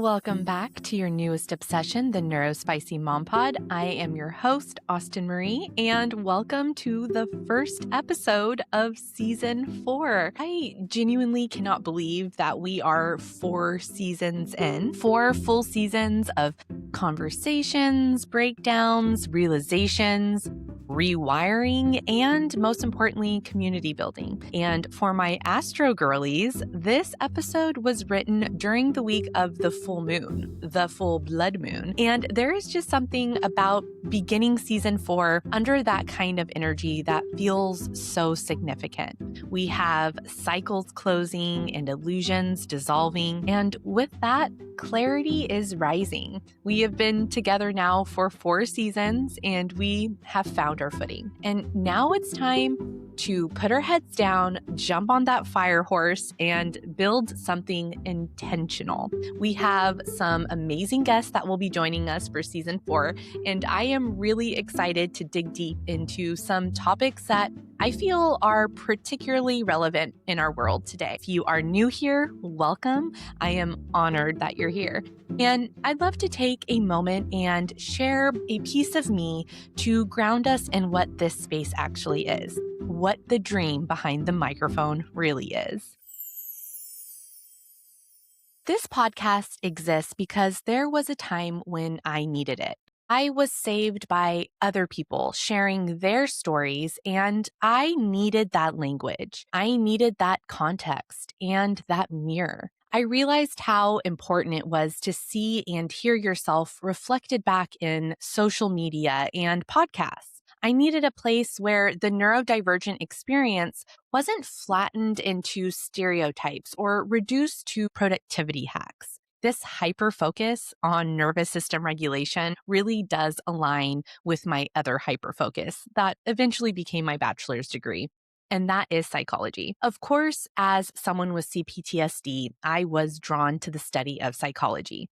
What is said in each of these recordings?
Welcome back to your newest obsession, the NeuroSpicy MomPod. I am your host, Austin Marie, and welcome to the first episode of Season 4. I genuinely cannot believe that we are 4 seasons in, 4 full seasons of conversations, breakdowns, realizations, rewiring, and most importantly, community building. And for my Astro girlies, this episode was written during the week of the full moon, the full blood moon. And there is just something about beginning season 4 under that kind of energy that feels so significant. We have cycles closing and illusions dissolving. And with that, clarity is rising. We have been together now for 4 seasons and we have found our footing. And now it's time to put our heads down, jump on that fire horse, and build something intentional. We have some amazing guests that will be joining us for season 4, and I am really excited to dig deep into some topics that I feel are particularly relevant in our world today. If you are new here, welcome. I am honored that you're here. And I'd love to take a moment and share a piece of me to ground us in what this space actually is, what the dream behind the microphone really is. This podcast exists because there was a time when I needed it. I was saved by other people sharing their stories, and I needed that language. I needed that context and that mirror. I realized how important it was to see and hear yourself reflected back in social media and podcasts. I needed a place where the neurodivergent experience wasn't flattened into stereotypes or reduced to productivity hacks. This hyper-focus on nervous system regulation really does align with my other hyper-focus that eventually became my bachelor's degree, and that is psychology. Of course, as someone with CPTSD, I was drawn to the study of psychology.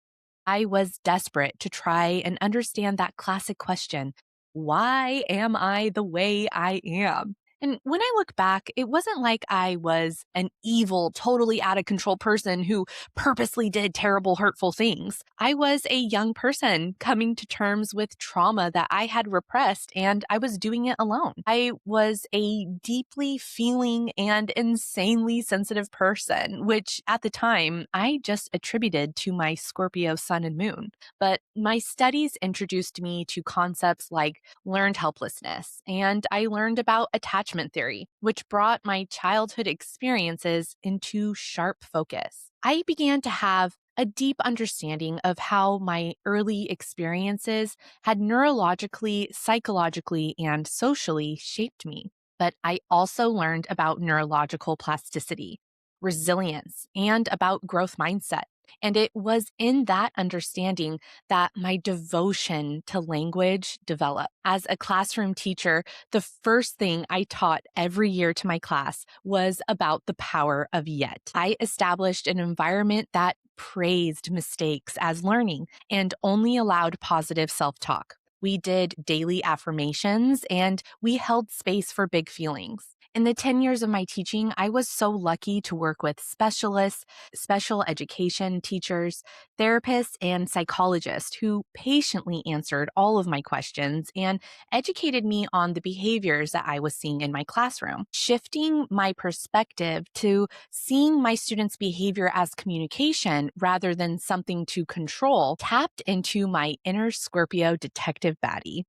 I was desperate to try and understand that classic question, why am I the way I am? And when I look back, it wasn't like I was an evil, totally out of control person who purposely did terrible, hurtful things. I was a young person coming to terms with trauma that I had repressed, and I was doing it alone. I was a deeply feeling and insanely sensitive person, which at the time I just attributed to my Scorpio sun and moon. But my studies introduced me to concepts like learned helplessness, and I learned about attachment theory, which brought my childhood experiences into sharp focus. I began to have a deep understanding of how my early experiences had neurologically, psychologically, and socially shaped me. But I also learned about neurological plasticity, resilience, and about growth mindset. And it was in that understanding that my devotion to language developed. As a classroom teacher, the first thing I taught every year to my class was about the power of yet. I established an environment that praised mistakes as learning and only allowed positive self-talk. We did daily affirmations and we held space for big feelings. In the 10 years of my teaching, I was so lucky to work with specialists, special education teachers, therapists, and psychologists who patiently answered all of my questions and educated me on the behaviors that I was seeing in my classroom. Shifting my perspective to seeing my students' behavior as communication rather than something to control tapped into my inner Scorpio detective baddie.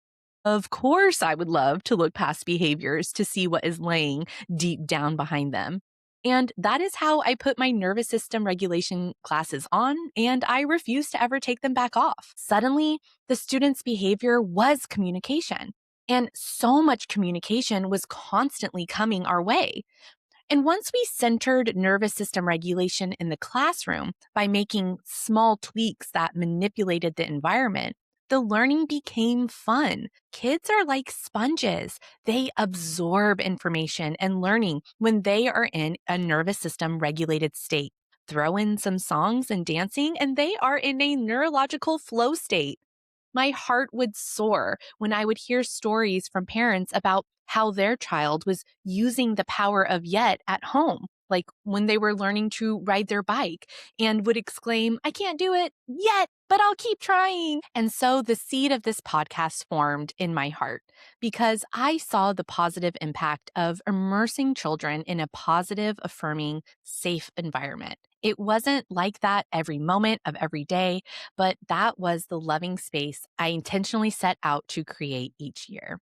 Of course, I would love to look past behaviors to see what is laying deep down behind them. And that is how I put my nervous system regulation classes on, and I refused to ever take them back off. Suddenly, the students' behavior was communication, and so much communication was constantly coming our way. And once we centered nervous system regulation in the classroom by making small tweaks that manipulated the environment, the learning became fun. Kids are like sponges. They absorb information and learning when they are in a nervous system regulated state. Throw in some songs and dancing, and they are in a neurological flow state. My heart would soar when I would hear stories from parents about how their child was using the power of yet at home. like when they were learning to ride their bike and would exclaim, "I can't do it yet, but I'll keep trying." And so the seed of this podcast formed in my heart because I saw the positive impact of immersing children in a positive, affirming, safe environment. It wasn't like that every moment of every day, but that was the loving space I intentionally set out to create each year.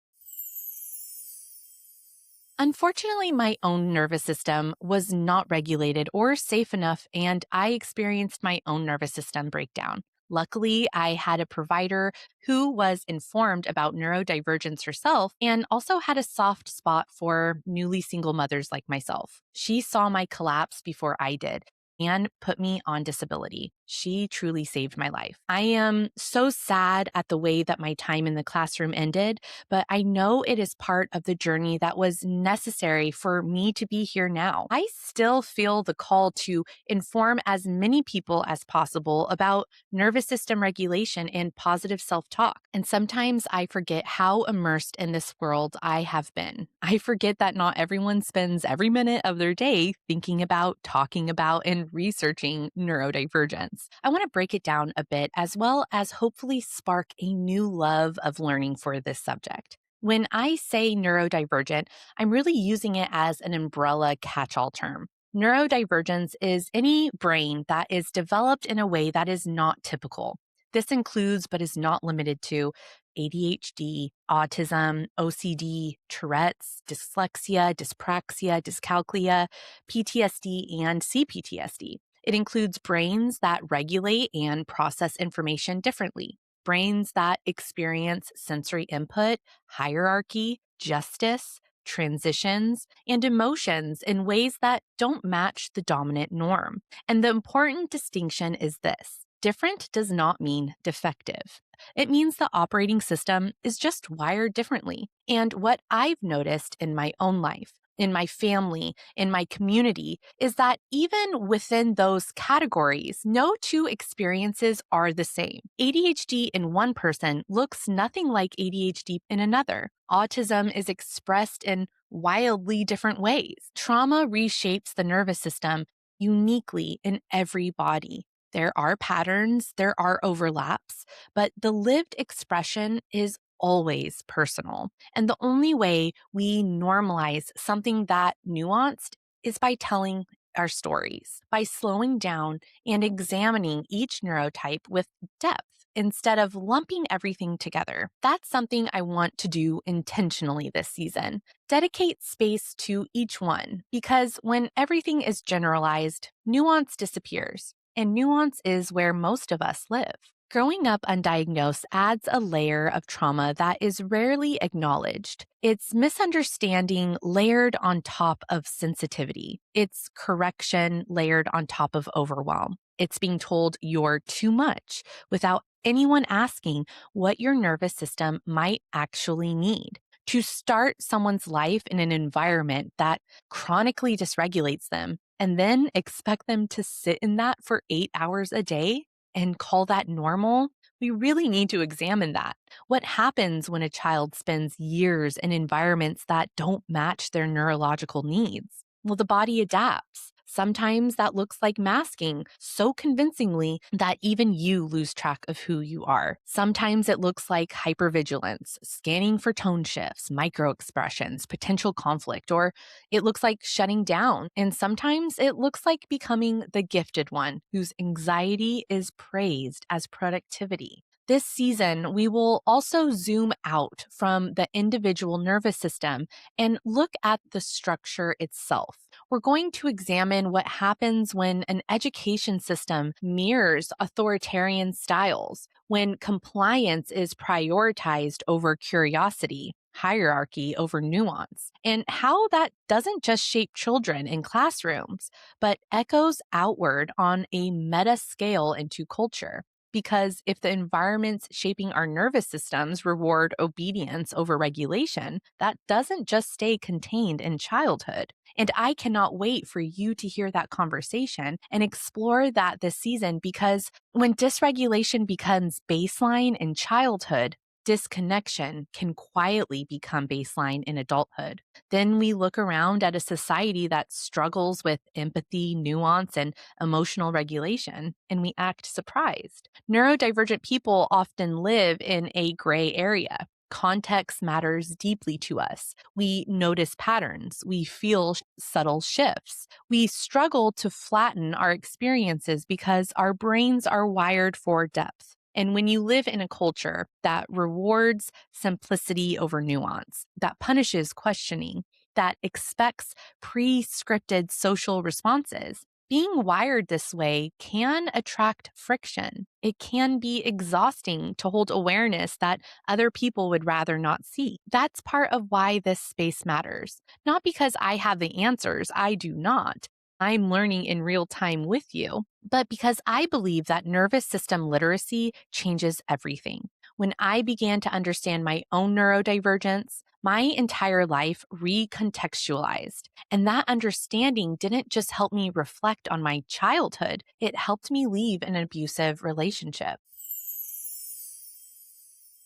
Unfortunately, my own nervous system was not regulated or safe enough, and I experienced my own nervous system breakdown. Luckily, I had a provider who was informed about neurodivergence herself and also had a soft spot for newly single mothers like myself. She saw my collapse before I did and put me on disability. She truly saved my life. I am so sad at the way that my time in the classroom ended, but I know it is part of the journey that was necessary for me to be here now. I still feel the call to inform as many people as possible about nervous system regulation and positive self-talk. And sometimes I forget how immersed in this world I have been. I forget that not everyone spends every minute of their day thinking about, talking about, and researching neurodivergence. I want to break it down a bit as well as hopefully spark a new love of learning for this subject. When I say neurodivergent, I'm really using it as an umbrella catch-all term. Neurodivergence is any brain that is developed in a way that is not typical. This includes, but is not limited to, ADHD, autism, OCD, Tourette's, dyslexia, dyspraxia, dyscalculia, PTSD, and CPTSD. It includes brains that regulate and process information differently, brains that experience sensory input, hierarchy, justice, transitions, and emotions in ways that don't match the dominant norm. And the important distinction is this: different does not mean defective. It means the operating system is just wired differently. And what I've noticed in my own life, in my family, in my community, is that even within those categories, no two experiences are the same. ADHD in one person looks nothing like ADHD in another. Autism is expressed in wildly different ways. Trauma reshapes the nervous system uniquely in every body. There are patterns, there are overlaps, but the lived expression is always personal. And the only way we normalize something that nuanced is by telling our stories, by slowing down and examining each neurotype with depth instead of lumping everything together. That's something I want to do intentionally this season. Dedicate space to each one, because when everything is generalized, nuance disappears. And nuance is where most of us live. Growing up undiagnosed adds a layer of trauma that is rarely acknowledged. It's misunderstanding layered on top of sensitivity. It's correction layered on top of overwhelm. It's being told you're too much without anyone asking what your nervous system might actually need. To start someone's life in an environment that chronically dysregulates them and then expect them to sit in that for 8 hours a day and call that normal, we really need to examine that. What happens when a child spends years in environments that don't match their neurological needs? Well, the body adapts. Sometimes that looks like masking so convincingly that even you lose track of who you are. Sometimes it looks like hypervigilance, scanning for tone shifts, microexpressions, potential conflict, or it looks like shutting down. And sometimes it looks like becoming the gifted one whose anxiety is praised as productivity. This season, we will also zoom out from the individual nervous system and look at the structure itself. We're going to examine what happens when an education system mirrors authoritarian styles, when compliance is prioritized over curiosity, hierarchy over nuance, and how that doesn't just shape children in classrooms, but echoes outward on a meta scale into culture. Because if the environments shaping our nervous systems reward obedience over regulation, that doesn't just stay contained in childhood. And I cannot wait for you to hear that conversation and explore that this season, because when dysregulation becomes baseline in childhood, Disconnection can quietly become baseline in adulthood. Then we look around at a society that struggles with empathy, nuance, and emotional regulation, and we act surprised. Neurodivergent people often live in a gray area. Context matters deeply to us. We notice patterns. We feel subtle shifts. We struggle to flatten our experiences because our brains are wired for depth. And when you live in a culture that rewards simplicity over nuance, that punishes questioning, that expects pre scripted social responses, being wired this way can attract friction. It can be exhausting to hold awareness that other people would rather not see. That's part of why this space matters. Not because I have the answers, I do not. I'm learning in real time with you, but because I believe that nervous system literacy changes everything. When I began to understand my own neurodivergence, my entire life recontextualized. And that understanding didn't just help me reflect on my childhood, it helped me leave an abusive relationship.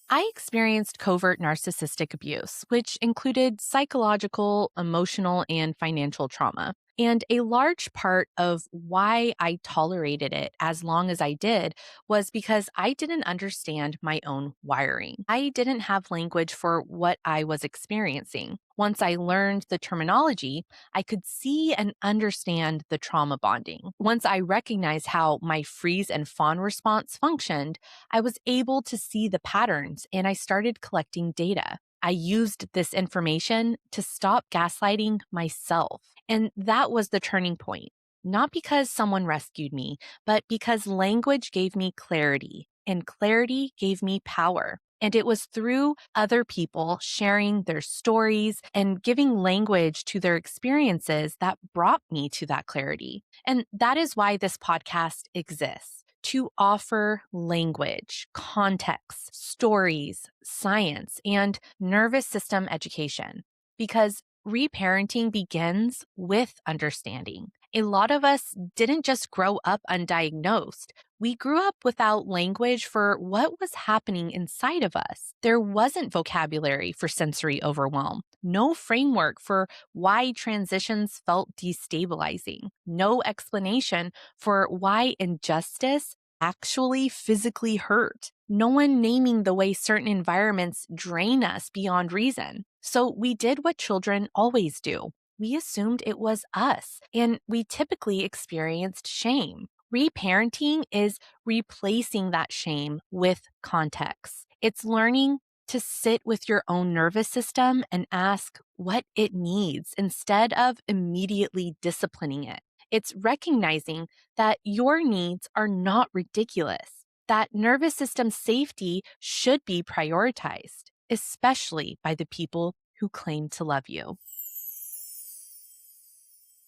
I experienced covert narcissistic abuse, which included psychological, emotional, and financial trauma. And a large part of why I tolerated it as long as I did was because I didn't understand my own wiring. I didn't have language for what I was experiencing. Once I learned the terminology, I could see and understand the trauma bonding. Once I recognized how my freeze and fawn response functioned, I was able to see the patterns and I started collecting data. I used this information to stop gaslighting myself. And that was the turning point. Not because someone rescued me, but because language gave me clarity, and clarity gave me power. And it was through other people sharing their stories and giving language to their experiences that brought me to that clarity. And that is why this podcast exists to offer language, context, stories, science, and nervous system education. Because reparenting begins with understanding. A lot of us didn't just grow up undiagnosed. We grew up without language for what was happening inside of us. There wasn't vocabulary for sensory overwhelm, no framework for why transitions felt destabilizing, no explanation for why injustice actually physically hurt, no one naming the way certain environments drain us beyond reason. So we did what children always do. We assumed it was us, and we typically experienced shame. Reparenting is replacing that shame with context. It's learning to sit with your own nervous system and ask what it needs instead of immediately disciplining it. It's recognizing that your needs are not ridiculous, that nervous system safety should be prioritized, especially by the people who claim to love you.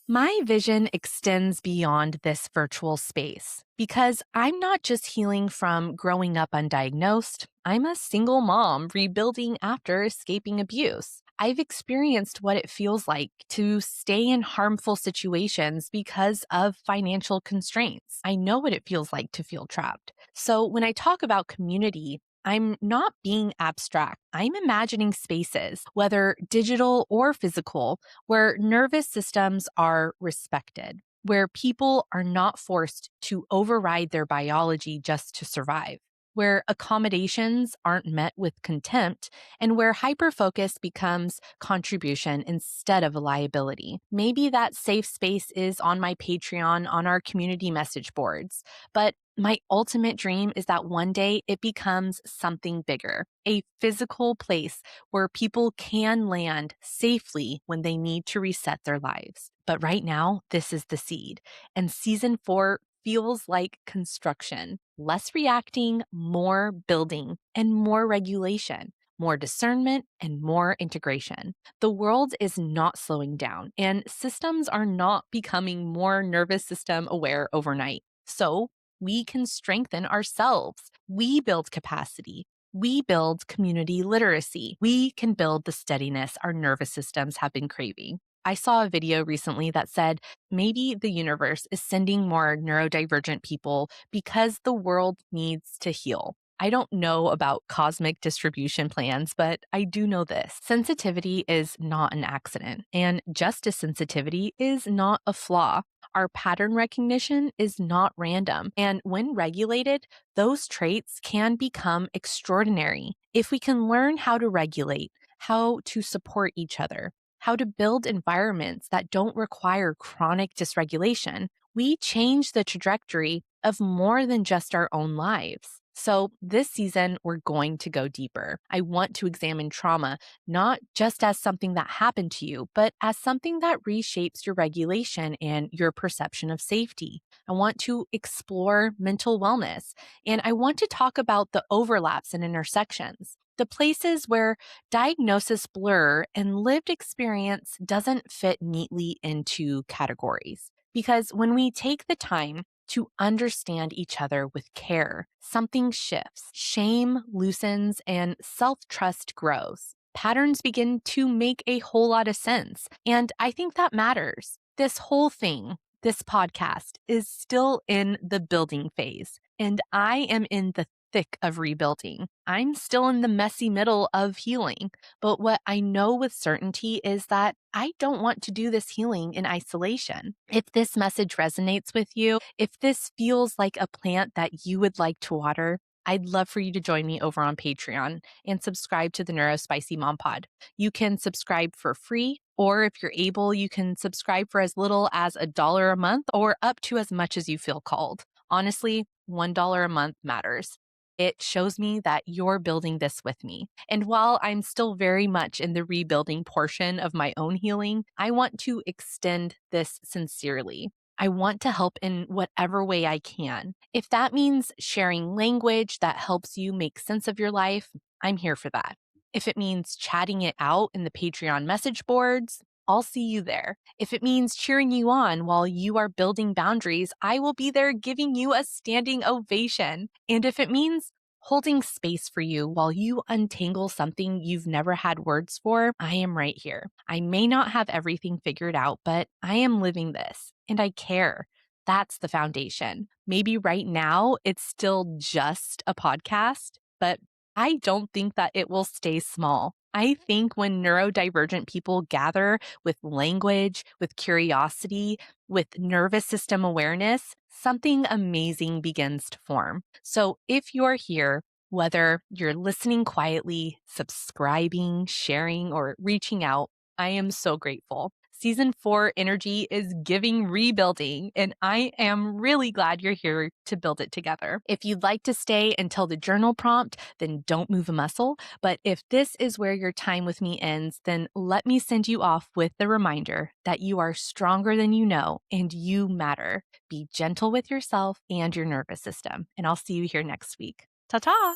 My vision extends beyond this virtual space because I'm not just healing from growing up undiagnosed, I'm a single mom rebuilding after escaping abuse. I've experienced what it feels like to stay in harmful situations because of financial constraints. I know what it feels like to feel trapped. So when I talk about community, I'm not being abstract. I'm imagining spaces, whether digital or physical, where nervous systems are respected, where people are not forced to override their biology just to survive, where accommodations aren't met with contempt, and where hyperfocus becomes contribution instead of a liability. Maybe that safe space is on my Patreon, on our community message boards, but my ultimate dream is that one day it becomes something bigger, a physical place where people can land safely when they need to reset their lives. But right now, this is the seed. And season 4 feels like construction, less reacting, more building, and more regulation, more discernment, and more integration. The world is not slowing down, and systems are not becoming more nervous system aware overnight. So we can strengthen ourselves. We build capacity. We build community literacy. We can build the steadiness our nervous systems have been craving. I saw a video recently that said maybe the universe is sending more neurodivergent people because the world needs to heal. I don't know about cosmic distribution plans, but I do know this. Sensitivity is not an accident, and justice sensitivity is not a flaw. Our pattern recognition is not random. And when regulated, those traits can become extraordinary. If we can learn how to regulate, how to support each other, how to build environments that don't require chronic dysregulation, we change the trajectory of more than just our own lives. So, this season, we're going to go deeper. I want to examine trauma not just as something that happened to you, but as something that reshapes your regulation and your perception of safety. I want to explore mental wellness, and I want to talk about the overlaps and intersections, the places where diagnosis blur and lived experience doesn't fit neatly into categories. Because when we take the time to understand each other with care, something shifts, shame loosens, and self-trust grows. Patterns begin to make a whole lot of sense. And I think that matters. This whole thing, this podcast, is still in the building phase, and I am in the thick of rebuilding. I'm still in the messy middle of healing. But what I know with certainty is that I don't want to do this healing in isolation. If this message resonates with you, if this feels like a plant that you would like to water, I'd love for you to join me over on Patreon and subscribe to the NeuroSpicy MomPod. You can subscribe for free, or if you're able, you can subscribe for as little as $1 a month or up to as much as you feel called. Honestly, $1 a month matters. It shows me that you're building this with me. And while I'm still very much in the rebuilding portion of my own healing, I want to extend this sincerely. I want to help in whatever way I can. If that means sharing language that helps you make sense of your life, I'm here for that. If it means chatting it out in the Patreon message boards, I'll see you there. If it means cheering you on while you are building boundaries, I will be there giving you a standing ovation. And if it means holding space for you while you untangle something you've never had words for, I am right here. I may not have everything figured out, but I am living this and I care. That's the foundation. Maybe right now it's still just a podcast, but I don't think that it will stay small. I think when neurodivergent people gather with language, with curiosity, with nervous system awareness, something amazing begins to form. So if you're here, whether you're listening quietly, subscribing, sharing, or reaching out, I am so grateful. Season 4 energy is giving rebuilding, and I am really glad you're here to build it together. If you'd like to stay until the journal prompt, then don't move a muscle. But if this is where your time with me ends, then let me send you off with the reminder that you are stronger than you know and you matter. Be gentle with yourself and your nervous system. And I'll see you here next week. Ta-ta!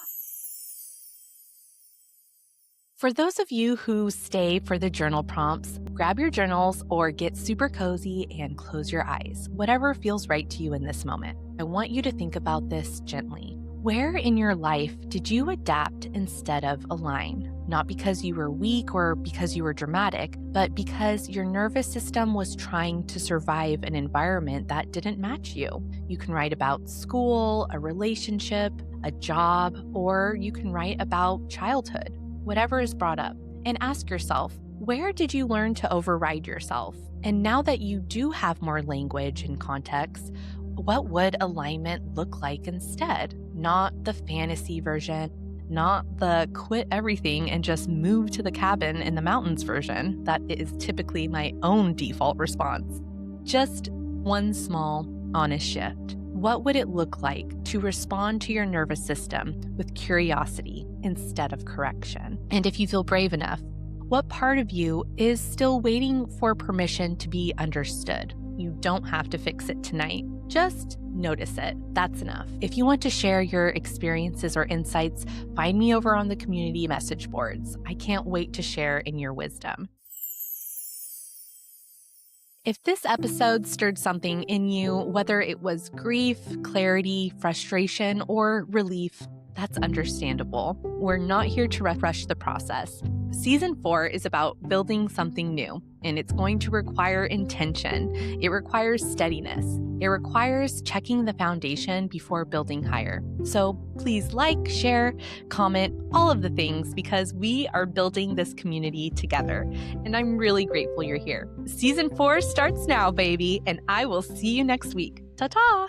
For those of you who stay for the journal prompts, grab your journals or get super cozy and close your eyes, whatever feels right to you in this moment. I want you to think about this gently. Where in your life did you adapt instead of align? Not because you were weak or because you were dramatic, but because your nervous system was trying to survive an environment that didn't match you. You can write about school, a relationship, a job, or you can write about childhood. Whatever is brought up, and ask yourself, where did you learn to override yourself? And now that you do have more language and context, what would alignment look like instead? Not the fantasy version, not the quit everything and just move to the cabin in the mountains version. That is typically my own default response. Just one small, honest shift. What would it look like to respond to your nervous system with curiosity instead of correction? And if you feel brave enough, what part of you is still waiting for permission to be understood? You don't have to fix it tonight. Just notice it. That's enough. If you want to share your experiences or insights, find me over on the community message boards. I can't wait to share in your wisdom. If this episode stirred something in you, whether it was grief, clarity, frustration, or relief, That's understandable. We're not here to rush the process. Season 4 is about building something new, and it's going to require intention. It requires steadiness. It requires checking the foundation before building higher. So please like, share, comment, all of the things, because we are building this community together. And I'm really grateful you're here. Season 4 starts now, baby, and I will see you next week. Ta-ta!